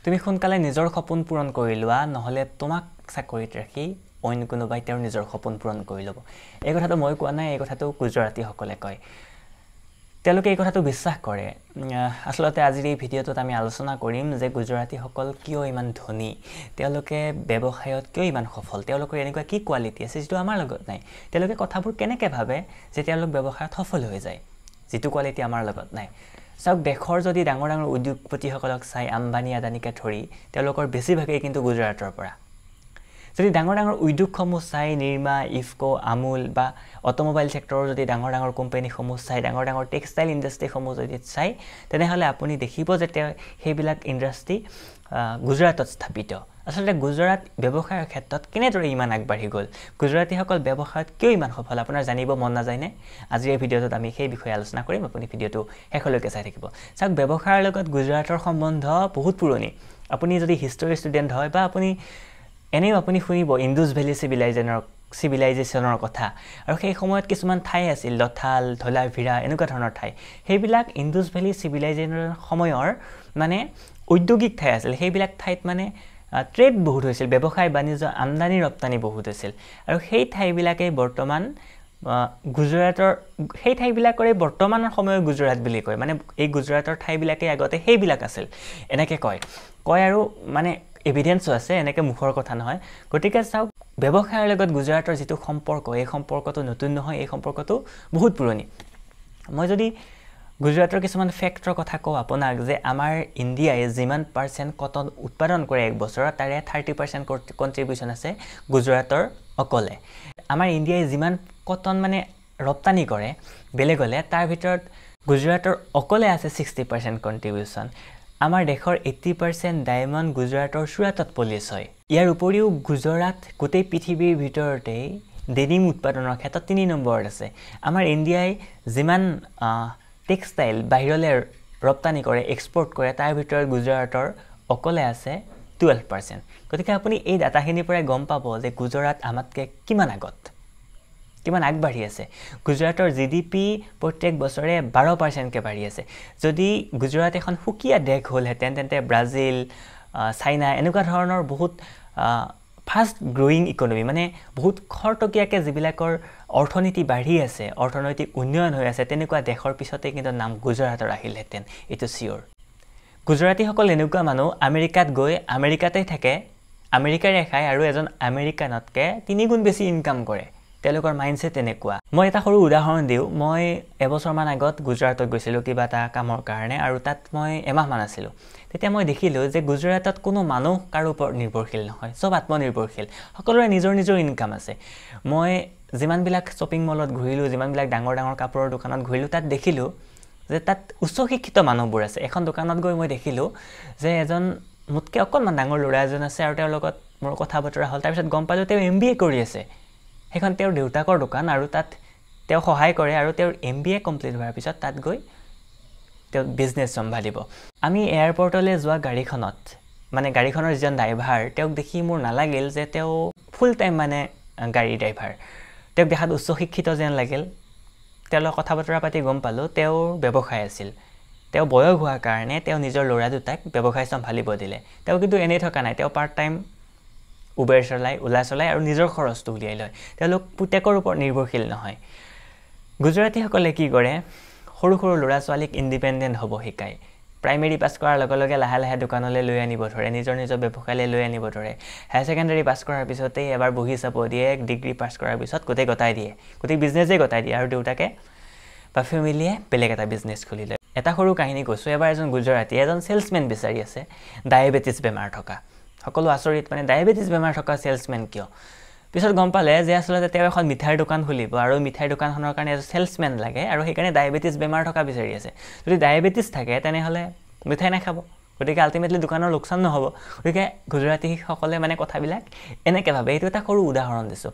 তুমি সোনকালে নিজৰ সপোন পূৰণ কৰি লোৱা নহলে তোমাক চাকৰিত ৰাখি অইন কোনোবাই তেওঁৰ নিজৰ সপোন পূৰণ কৰি ল'ব এই কথাটো মই কোৱা নাই এই কথাটো গুজৰাটীসকলে কয় তেওঁলোকে এই কথাটো বিশ্বাস কৰে আসলতে আজিৰ এই ভিডিঅ'টোত আমি আলোচনা কৰিম যে গুজৰাটীসকল কিয় ইমান ধনী তেওঁলোকে ব্যৱসায়ত কিয় ইমান সফল তেওঁলোকৰ এনেকুৱা কি কোৱালিটি আছে যেটো আমাৰ লগত নাই তেওঁলোকে কথাবোৰ কেনেকৈ ভাবে যে তেওঁলোক ব্যৱসায়ত সফল হৈ যায় যেটো কোৱালিটি আমাৰ লগত নাই সব দেশৰ যদি ডাঙৰ ডাঙৰ উদ্যোগপতিসকলক চাই আম্বানী আদানীকে ধৰি তেওঁলোকৰ বেছিভাগেই কিন্তু গুজৰাটৰ পৰা যদি ডাঙৰ ডাঙৰ উদ্যোগসমূহ চাই নিৰ্মা ইফকো আমুল বা অটোমোবাইল সেক্টৰৰ যদি ডাঙৰ ডাঙৰ কোম্পানীসমূহ চাই ডাঙৰ ডাঙৰ টেক্সটাইল ইণ্ডাষ্ট্ৰীসমূহ যদি চাই তেনেহলে আপুনি দেখিব যে সেইবিলাক ইণ্ডাষ্ট্ৰী গুজৰাটত স্থাপিত আসলে গুজৰাট ব্যৱসায়ৰ ক্ষেত্ৰত কেনেদৰে ইমান আগবাঢ়ি গ'ল গুজৰাটীসকল ব্যৱসায়ত কিয় ইমান সফল আপোনাৰ জানিব মন নাযায়নে আজিৰ এই ভিডিঅ'টোত আমি সেই বিষয়ে আলোচনা কৰিম আপুনি ভিডিঅ'টো শেষলৈকে চাই থাকিব চাওক ব্যৱসায়ৰ লগত গুজৰাটৰ সম্বন্ধ বহুত পুৰণি আপুনি যদি হিষ্টৰী ষ্টুডেণ্ট হয় বা আপুনি এনেও আপুনি শুনিব ইন্দুছ ভেলী চিভিলাইজেশ্যনৰ কথা আৰু সেই সময়ত কিছুমান ঠাই আছিল লথাল ধলাভিৰা এনেকুৱা ধৰণৰ ঠাই সেইবিলাক ইন্দুছ ভেলী চিভিলাইজেশ্যনৰ সময়ৰ মানে ঔদ্যোগিক ঠাই আছিল সেইবিলাক ঠাইত মানে ট্ৰেড বহুত হৈছিল ব্যৱসায় বাণিজ্য আমদানি ৰপ্তানি বহুত হৈছিল আৰু সেই ঠাইবিলাকে বৰ্তমান গুজৰাটৰ সেই ঠাইবিলাকৰে বৰ্তমানৰ সময়ৰ গুজৰাট বুলি কয় মানে এই গুজৰাটৰ ঠাইবিলাকে আগতে সেইবিলাক আছিল এনেকৈ কয় আৰু মানে এভিডেন্সও আছে এনেকৈ মুখৰ কথা নহয় গতিকে চাওক ব্যৱসায়ৰ লগত গুজৰাটৰ যেটো সম্পৰ্ক এই সম্পৰ্কটো নতুন নহয় এই সম্পৰ্কটো বহুত পুৰণি মই যদি গুজৰাটৰ কিছুমান ফেক্টৰ কথা কওঁ আপোনাক যে আমাৰ ইণ্ডিয়াই যিমান পাৰ্চেণ্ট কটন উৎপাদন কৰে এক বছৰত তাৰে 30% কন্ট্ৰিবিউশন আছে গুজৰাটৰ অকলে আমাৰ ইণ্ডিয়াই যিমান কটন মানে ৰপ্তানি কৰে বেলেগলে তাৰ ভিতৰত গুজৰাটৰ অকলে আছে 60% কন্ট্ৰিবিউশন আমাৰ দেশৰ 80% ডায়মণ্ড গুজৰাটৰ সুৰাটত পলিচ হয় ইয়াৰ উপৰিও গুজৰাট গোটেই পৃথিৱীৰ ভিতৰতে ডেনিম উৎপাদনৰ ক্ষেত্ৰত 3 নম্বৰত আছে আমাৰ ইণ্ডিয়াই যিমান টেক্সটাইল বাহিৰলৈ ৰপ্তানি কৰে এক্সপোৰ্ট কৰে তাৰ ভিতৰত গুজৰাটৰ অকলে আছে 12% গতিকে আপুনি এই ডাটাখিনিৰ পৰা গম পাব যে গুজৰাট আমাতকৈ কিমান আগবাঢ়ি আছে গুজৰাটৰ জিডিপি প্ৰত্যেক বছৰে 12% কে বাঢ়ি আছে যদি গুজৰাট এখন সুকীয়া দেশ হ'লহেঁতেন তেন্তে ব্ৰাজিল চাইনা এনেকুৱা ধৰণৰ বহুত ফাষ্ট গ্ৰোইং ইকনমি মানে বহুত খৰতকীয়াকৈ যিবিলাকৰ অৰ্থনীতি বাঢ়ি আছে অৰ্থনৈতিক উন্নয়ন হৈ আছে তেনেকুৱা দেশৰ পিছতে কিন্তু নাম গুজৰাটৰ আহিলহেঁতেন এইটো চিয়ৰ গুজৰাটীসকল এনেকুৱা মানুহ আমেৰিকাত গৈ আমেৰিকাতেই থাকে আমেৰিকাৰে খায় আৰু এজন আমেৰিকানতকৈ 3 গুণ বেছি ইনকাম কৰে তেওঁলোকৰ মাইণ্ডছেট এনেকুৱা মই এটা সৰু উদাহৰণ দিওঁ মই এবছৰমান আগত গুজৰাটত গৈছিলোঁ কিবা এটা কামৰ কাৰণে আৰু তাত মই এমাহমান আছিলোঁ তেতিয়া মই দেখিলোঁ যে গুজৰাটত কোনো মানুহ কাৰো ওপৰত নিৰ্ভৰশীল নহয় সব আত্মনিৰ্ভৰশীল সকলোৰে নিজৰ নিজৰ ইনকাম আছে মই যিমানবিলাক শ্বপিং মলত ঘূৰিলোঁ যিমানবিলাক ডাঙৰ ডাঙৰ কাপোৰৰ দোকানত ঘূৰিলোঁ তাত দেখিলোঁ যে তাত উচ্চ শিক্ষিত মানুহবোৰ আছে এখন দোকানত গৈ মই দেখিলোঁ যে এজন মোতকৈ অকণমান ডাঙৰ ল'ৰা এজন আছে আৰু তেওঁৰ লগত মোৰ কথা বতৰা হ'ল তাৰপিছত গম পালোঁ তেওঁ MBA কৰি আছে এখন তেওঁৰ দেউতাকৰ দোকান আৰু তাত তেওঁ সহায় কৰে আৰু তেওঁৰ MBA কমপ্লিট হোৱাৰ পিছত তাত গৈ তেওঁ বিজনেছ চম্ভালিব আমি এয়াৰপৰ্টলৈ যোৱা গাড়ীখনত মানে গাড়ীখনৰ যিজন ড্ৰাইভাৰ তেওঁক দেখি মোৰ নালাগিল যে তেওঁ ফুল টাইম মানে গাড়ী ড্ৰাইভাৰ তেওঁক দেখাত উচ্চ শিক্ষিত যেন লাগিল তেওঁৰ লগত কথা বতৰা পাতি গম পালোঁ তেওঁৰ ব্যৱসায় আছিল তেওঁ বয়স হোৱাৰ কাৰণে তেওঁ নিজৰ ল'ৰা দুটাক ব্যৱসায় চম্ভালিব দিলে তেওঁ কিন্তু এনেই থকা নাই তেওঁ পাৰ্ট টাইম উবেৰ চলাই ওলা চলাই আৰু নিজৰ খৰচটো উলিয়াই লয় তেওঁলোক পুতেকৰ ওপৰত নিৰ্ভৰশীল নহয় গুজৰাটীসকলে কি কৰে সৰু সৰু ল'ৰা ছোৱালীক ইণ্ডিপেণ্ডেণ্ট হ'ব শিকায় প্ৰাইমেৰী পাছ কৰাৰ লগে লগে লাহে লাহে দোকানলৈ লৈ আনিব ধৰে নিজৰ ব্যৱসায়লৈ লৈ আনিব ধৰে হায়াৰ ছেকেণ্ডাৰী পাছ কৰাৰ পিছতেই এবাৰ বহি চাব দিয়ে ডিগ্ৰী পাছ কৰাৰ পিছত গতাই দিয়ে গোটেই বিজনেছেই গতাই দিয়ে আৰু দেউতাকে বা ফেমিলিয়ে বেলেগ এটা বিজনেছ খুলি লয় এটা সৰু কাহিনী কৈছোঁ এবাৰ এজন গুজৰাটী এজন সেলছমেন বিচাৰি আছে ডায়েবেটিছ বেমাৰ থকা সকলো আচৰিত মানে ডায়েবেটিছ বেমাৰ থকা সেলছমেন কিয় পিছত গম পালে যে আসলতে তেওঁ এখন মিঠাইৰ দোকান খুলিব আৰু মিঠাইৰ দোকানখনৰ কাৰণে এজন সেলছমেন লাগে আৰু সেইকাৰণে ডায়েবেটিছ বেমাৰ থকা বিচাৰি আছে যদি ডায়েবেটিছ থাকে তেনেহ'লে মিঠাই নাখাব গতিকে আল্টিমেটলি দোকানৰ লোকচান নহ'ব গতিকে গুজৰাটীসকলে মানে কথাবিলাক এনেকৈ ভাবে এইটো এটা সৰু উদাহৰণ দিছোঁ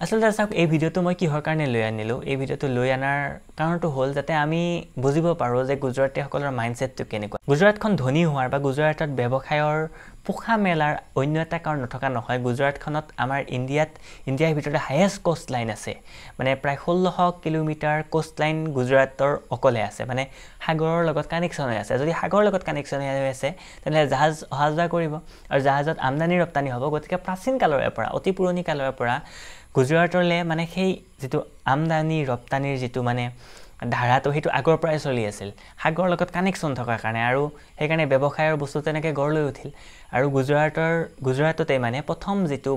আসলতে চাওক এই ভিডিঅ'টো মই কিহৰ কাৰণে লৈ আনিলোঁ এই ভিডিঅ'টো লৈ আনাৰ কাৰণটো হ'ল যাতে আমি বুজিব পাৰোঁ যে গুজৰাটীসকলৰ মাইণ্ডছেটটো কেনেকুৱা গুজৰাটখন ধনী হোৱাৰ বা গুজৰাটত ব্যৱসায়ৰ পোখা মেলাৰ অন্য এটা কাৰণ নথকা নহয় গুজৰাটখনত আমাৰ ইণ্ডিয়াৰ ভিতৰতে হাইয়েষ্ট কোষ্ট লাইন আছে মানে প্ৰায় 1600 কিলোমিটাৰ কোষ্ট লাইন গুজৰাটৰ অকলে আছে মানে সাগৰৰ লগত কানেকশ্যন হৈ আছে যদি সাগৰৰ লগত কানেকশ্যন হৈ আছে তেনেহ'লে জাহাজ অহা যোৱা কৰিব আৰু জাহাজত আমদানি ৰপ্তানি হ'ব গতিকে প্ৰাচীন কালৰে পৰা অতি পুৰণি কালৰে পৰা গুজৰাটলৈ মানে সেই যিটো আমদানি ৰপ্তানিৰ যিটো মানে ধাৰাটো সেইটো আগৰ পৰাই চলি আছিল সাগৰৰ লগত কানেকশ্যন থকাৰ কাৰণে আৰু সেইকাৰণে ব্যৱসায়ৰ বস্তু তেনেকৈ গঢ় লৈ উঠিল আৰু গুজৰাটতে মানে প্ৰথম যিটো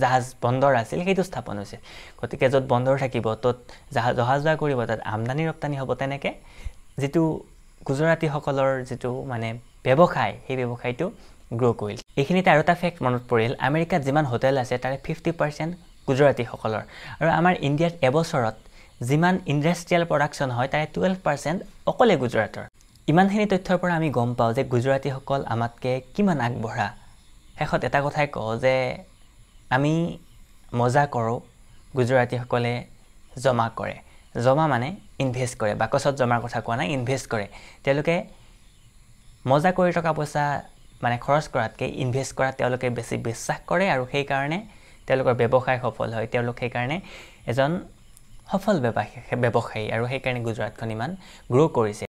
জাহাজ বন্দৰ আছিল সেইটো স্থাপন হৈছিল গতিকে য'ত বন্দৰ থাকিব ত'ত জাহাজ অহা যোৱা কৰিব তাত আমদানি ৰপ্তানি হ'ব তেনেকৈ যিটো গুজৰাটীসকলৰ যিটো মানে ব্যৱসায় সেই ব্যৱসায়টো গ্ৰ' কৰিল এইখিনিতে আৰু এটা ফেক্ট মনত পৰিল আমেৰিকাত যিমান হোটেল আছে তাৰে 50% গুজৰাটীসকলৰ আৰু আমাৰ ইণ্ডিয়াত এবছৰত যিমান ইণ্ডাষ্ট্ৰিয়েল প্ৰডাকশ্যন হয় তাৰে 12% অকলে গুজৰাটৰ ইমানখিনি তথ্যৰ পৰা আমি গম পাওঁ যে গুজৰাটীসকল আমাতকৈ কিমান আগবঢ়া শেষত এটা কথাই কওঁ যে আমি মজা কৰোঁ গুজৰাটীসকলে জমা কৰে জমা মানে ইনভেষ্ট কৰে বাকচত জমাৰ কথা কোৱা নাই ইনভেষ্ট কৰে তেওঁলোকে মজা কৰি টকা পইচা মানে খৰচ কৰাতকৈ ইনভেষ্ট কৰাত তেওঁলোকে বেছি বিশ্বাস কৰে আৰু সেইকাৰণে তেওঁলোকৰ ব্যৱসায় সফল হয় তেওঁলোক সেইকাৰণে এজন সফল ব্যৱসায়ী আৰু সেইকাৰণে গুজৰাটখন ইমান গ্ৰ' কৰিছে